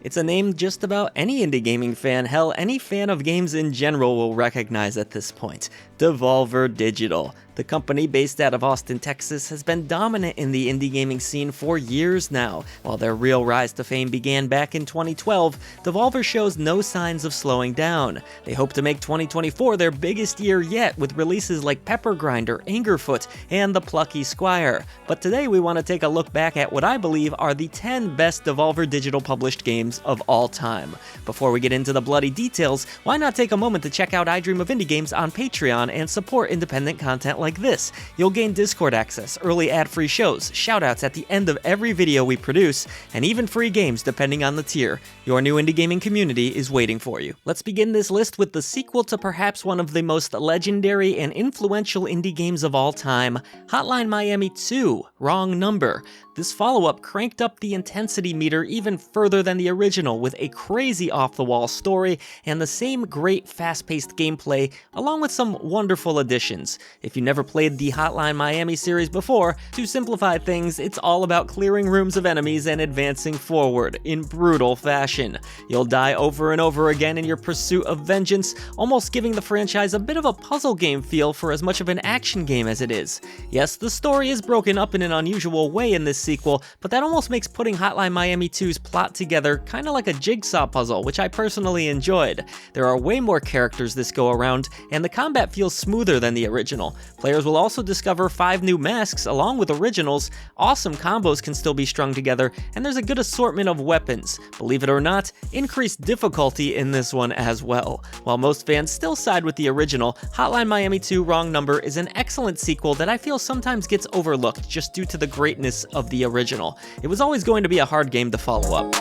It's a name just about any indie gaming fan, hell, any fan of games in general will recognize at this point. Devolver Digital. The company, based out of Austin, Texas, has been dominant in the indie gaming scene for years now. While their real rise to fame began back in 2012, Devolver shows no signs of slowing down. They hope to make 2024 their biggest year yet, with releases like Pepper Grinder, Angerfoot, and The Plucky Squire. But today we want to take a look back at what I believe are the 10 best Devolver Digital published games of all time. Before we get into the bloody details, why not take a moment to check out I Dream of Indie Games on Patreon and support independent content like this. You'll gain Discord access, early ad-free shows, shoutouts at the end of every video we produce, and even free games depending on the tier. Your new indie gaming community is waiting for you. Let's begin this list with the sequel to perhaps one of the most legendary and influential indie games of all time, Hotline Miami 2, Wrong Number. This follow-up cranked up the intensity meter even further than the original with a crazy off-the-wall story and the same great fast-paced gameplay along with some wonderful additions. If you never played the Hotline Miami series before, to simplify things, it's all about clearing rooms of enemies and advancing forward in brutal fashion. You'll die over and over again in your pursuit of vengeance, almost giving the franchise a bit of a puzzle game feel for as much of an action game as it is. Yes, the story is broken up in an unusual way in this sequel, but that almost makes putting Hotline Miami 2's plot together kinda like a jigsaw puzzle, which I personally enjoyed. There are way more characters this go around, and the combat feels smoother than the original. Players will also discover 5 new masks along with originals, awesome combos can still be strung together, and there's a good assortment of weapons. Believe it or not, increased difficulty in this one as well. While most fans still side with the original, Hotline Miami 2 Wrong Number is an excellent sequel that I feel sometimes gets overlooked just due to the greatness of the original. It was always going to be a hard game to follow up.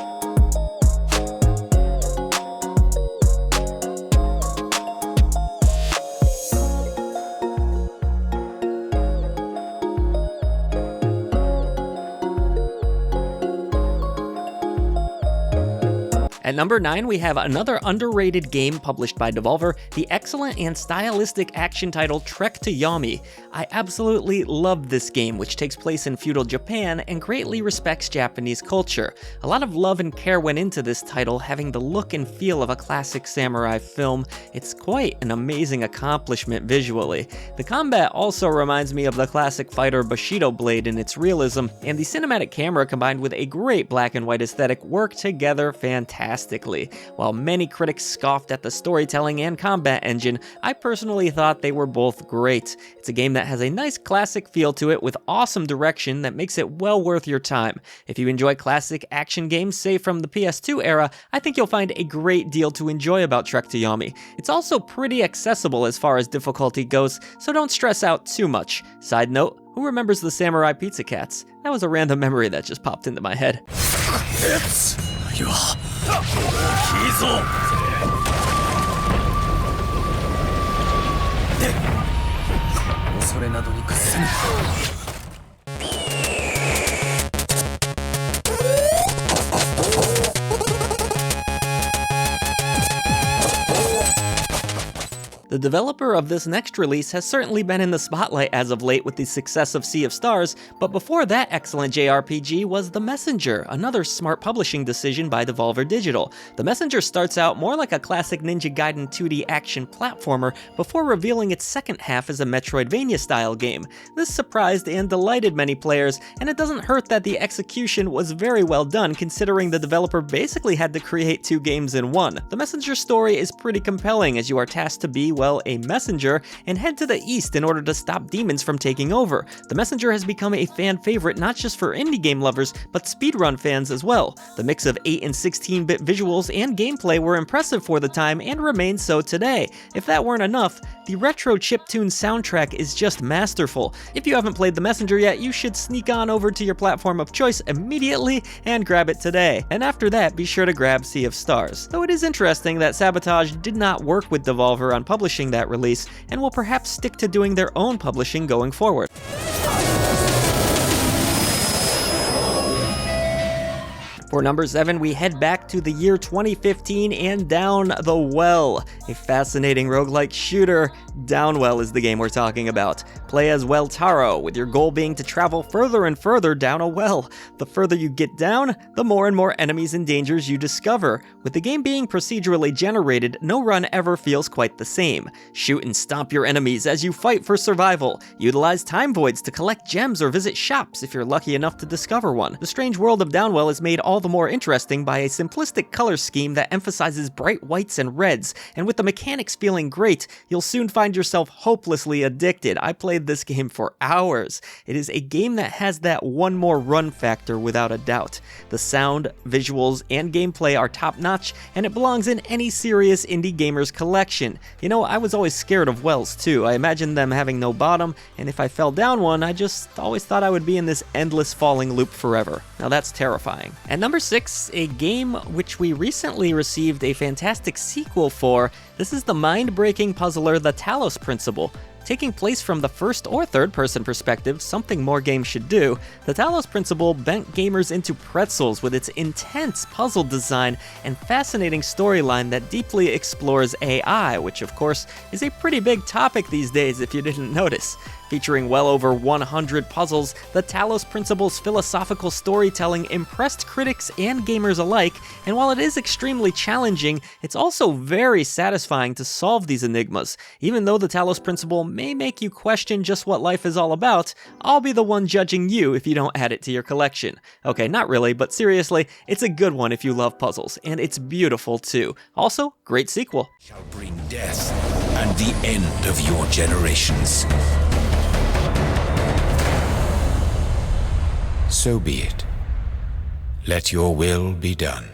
At number 9, we have another underrated game published by Devolver, the excellent and stylistic action title Trek to Yomi. I absolutely love this game, which takes place in feudal Japan and greatly respects Japanese culture. A lot of love and care went into this title, having the look and feel of a classic samurai film. It's quite an amazing accomplishment visually. The combat also reminds me of the classic fighter Bushido blade in its realism, and the cinematic camera combined with a great black and white aesthetic work together fantastically. While many critics scoffed at the storytelling and combat engine, I personally thought they were both great. It's a game that has a nice classic feel to it with awesome direction that makes it well worth your time. If you enjoy classic action games, say from the PS2 era, I think you'll find a great deal to enjoy about Trek to Yomi. It's also pretty accessible as far as difficulty goes, so don't stress out too much. Side note, who remembers the Samurai Pizza Cats? That was a random memory that just popped into my head. The developer of this next release has certainly been in the spotlight as of late with the success of Sea of Stars, but before that excellent JRPG was The Messenger, another smart publishing decision by Devolver Digital. The Messenger starts out more like a classic Ninja Gaiden 2D action platformer before revealing its second half as a Metroidvania-style game. This surprised and delighted many players, and it doesn't hurt that the execution was very well done considering the developer basically had to create 2 games in one. The Messenger story is pretty compelling as you are tasked to be, well, a messenger and head to the east in order to stop demons from taking over. The Messenger has become a fan favorite not just for indie game lovers, but speedrun fans as well. The mix of 8 and 16-bit visuals and gameplay were impressive for the time and remain so today. If that weren't enough, the retro chiptune soundtrack is just masterful. If you haven't played The Messenger yet, you should sneak on over to your platform of choice immediately and grab it today. And after that, be sure to grab Sea of Stars. Though it is interesting that Sabotage did not work with Devolver on publishing that release, and will perhaps stick to doing their own publishing going forward. For number 7, we head back to the year 2015 and Downwell, a fascinating roguelike shooter. Downwell is the game we're talking about. Play as Taro, with your goal being to travel further and further down a well. The further you get down, the more and more enemies and dangers you discover. With the game being procedurally generated, no run ever feels quite the same. Shoot and stomp your enemies as you fight for survival. Utilize time voids to collect gems or visit shops if you're lucky enough to discover one. The strange world of Downwell is made all the more interesting by a simplistic color scheme that emphasizes bright whites and reds, and with the mechanics feeling great, you'll soon find yourself hopelessly addicted. I played this game for hours. It is a game that has that one more run factor without a doubt. The sound, visuals, and gameplay are top-notch, and it belongs in any serious indie gamer's collection. You know, I was always scared of wells too. I imagined them having no bottom, and if I fell down one, I just always thought I would be in this endless falling loop forever. Now that's terrifying. At number 6, a game which we recently received a fantastic sequel for. This is the mind-breaking puzzler The Talos Principle. Taking place from the first or third-person perspective, something more games should do, the Talos Principle bent gamers into pretzels with its intense puzzle design and fascinating storyline that deeply explores AI, which of course is a pretty big topic these days if you didn't notice. Featuring well over 100 puzzles, the Talos Principle's philosophical storytelling impressed critics and gamers alike, and while it is extremely challenging, it's also very satisfying to solve these enigmas. Even though the Talos Principle may make you question just what life is all about, I'll be the one judging you if you don't add it to your collection. Okay, not really, but seriously, it's a good one if you love puzzles, and it's beautiful too. Also, great sequel. Shall bring death and the end of your generations. So be it. Let your will be done.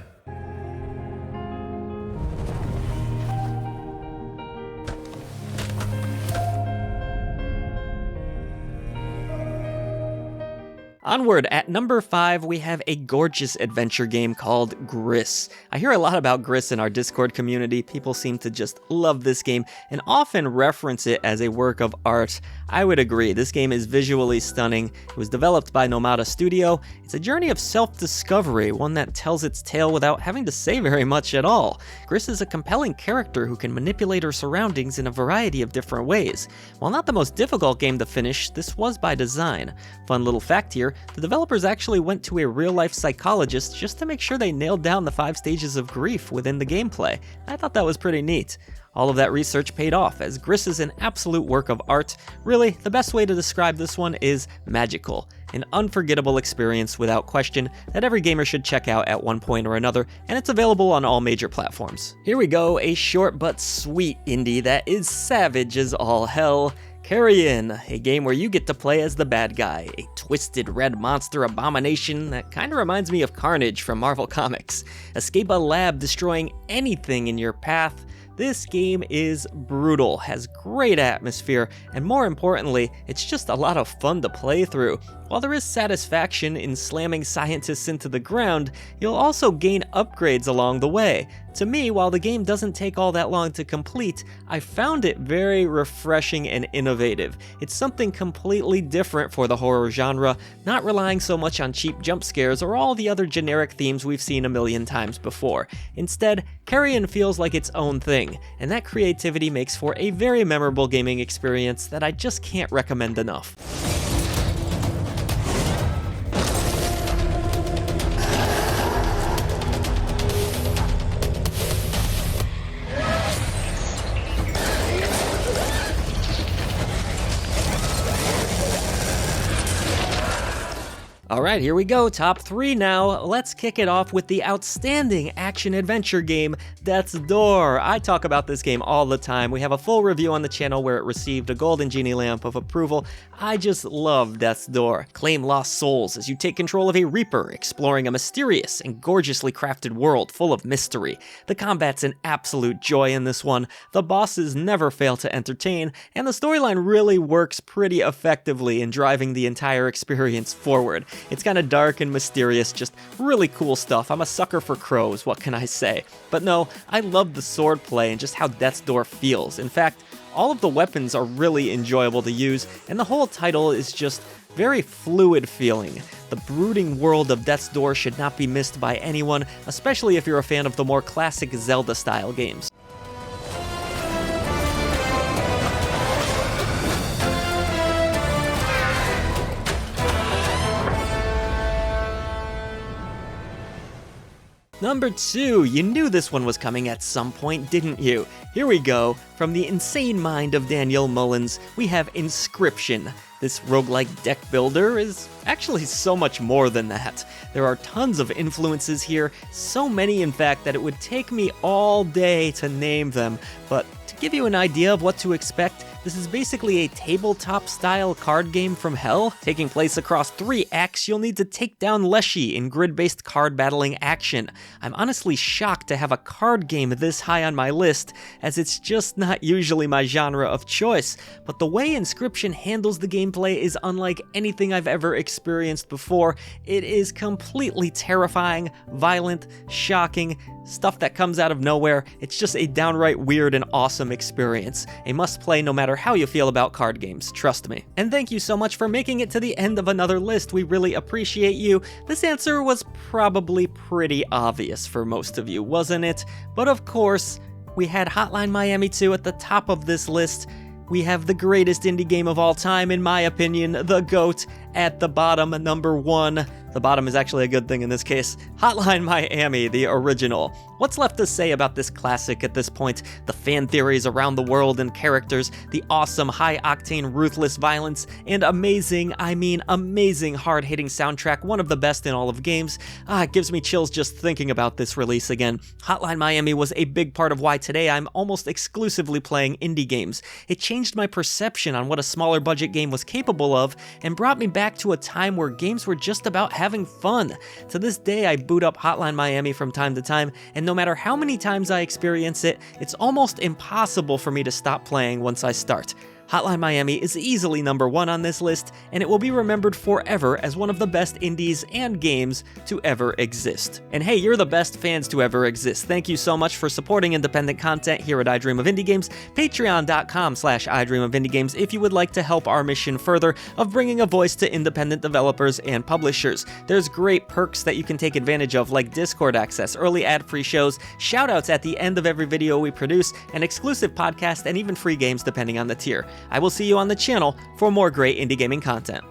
Onward, at number 5, we have a gorgeous adventure game called Gris. I hear a lot about Gris in our Discord community. People seem to just love this game and often reference it as a work of art. I would agree, this game is visually stunning. It was developed by Nomada Studio. It's a journey of self-discovery, one that tells its tale without having to say very much at all. Gris is a compelling character who can manipulate her surroundings in a variety of different ways. While not the most difficult game to finish, this was by design. Fun little fact here, the developers actually went to a real-life psychologist just to make sure they nailed down the 5 stages of grief within the gameplay. I thought that was pretty neat. All of that research paid off, as Gris is an absolute work of art. Really, the best way to describe this one is magical. An unforgettable experience without question that every gamer should check out at one point or another, and it's available on all major platforms. Here we go, a short but sweet indie that is savage as all hell. Carrion, a game where you get to play as the bad guy, a twisted red monster abomination that kinda reminds me of Carnage from Marvel Comics. Escape a lab destroying anything in your path. This game is brutal, has great atmosphere, and more importantly, it's just a lot of fun to play through. While there is satisfaction in slamming scientists into the ground, you'll also gain upgrades along the way. To me, while the game doesn't take all that long to complete, I found it very refreshing and innovative. It's something completely different for the horror genre, not relying so much on cheap jump scares or all the other generic themes we've seen a million times before. Instead, Carrion feels like its own thing, and that creativity makes for a very memorable gaming experience that I just can't recommend enough. Alright, here we go, top 3 now. Let's kick it off with the outstanding action-adventure game, Death's Door. I talk about this game all the time. We have a full review on the channel where it received a golden genie lamp of approval. I just love Death's Door. Claim lost souls as you take control of a Reaper, exploring a mysterious and gorgeously crafted world full of mystery. The combat's an absolute joy in this one. The bosses never fail to entertain, and the storyline really works pretty effectively in driving the entire experience forward. It's kind of dark and mysterious, just really cool stuff. I'm a sucker for crows, what can I say? But no, I love the swordplay and just how Death's Door feels. In fact, All of the weapons are really enjoyable to use, and the whole title is just very fluid feeling. The brooding world of Death's Door should not be missed by anyone, especially if you're a fan of the more classic Zelda-style games. Number 2, you knew this one was coming at some point, didn't you? Here we go. From the insane mind of Daniel Mullins, we have Inscription. This roguelike deck builder is actually so much more than that. There are tons of influences here, so many in fact that it would take me all day to name them, but to give you an idea of what to expect, this is basically a tabletop-style card game from hell. Taking place across 3 acts, you'll need to take down Leshy in grid-based card battling action. I'm honestly shocked to have a card game this high on my list, as it's just not usually my genre of choice, but the way Inscription handles the gameplay is unlike anything I've ever experienced before. It is completely terrifying, violent, shocking, stuff that comes out of nowhere. It's just a downright weird and awesome experience. A must-play no matter how you feel about card games, trust me. And thank you so much for making it to the end of another list. We really appreciate you. This answer was probably pretty obvious for most of you, wasn't it? But of course, we had Hotline Miami 2 at the top of this list. We have the greatest indie game of all time, in my opinion, the GOAT, at the bottom, number 1. The bottom is actually a good thing in this case. Hotline Miami, the original. What's left to say about this classic at this point? The fan theories around the world and characters, the awesome, high-octane, ruthless violence, and amazing hard-hitting soundtrack, one of the best in all of games. It gives me chills just thinking about this release again. Hotline Miami was a big part of why today I'm almost exclusively playing indie games. It changed my perception on what a smaller budget game was capable of, and brought me back to a time where games were just about having fun. To this day, I boot up Hotline Miami from time to time, and no matter how many times I experience it, it's almost impossible for me to stop playing once I start. Hotline Miami is easily number 1 on this list, and it will be remembered forever as one of the best indies and games to ever exist. And hey, you're the best fans to ever exist. Thank you so much for supporting independent content here at I Dream of Indie Games. Patreon.com/IDreamOfIndieGames if you would like to help our mission further of bringing a voice to independent developers and publishers. There's great perks that you can take advantage of, like Discord access, early ad-free shows, shoutouts at the end of every video we produce, an exclusive podcast, and even free games depending on the tier. I will see you on the channel for more great indie gaming content.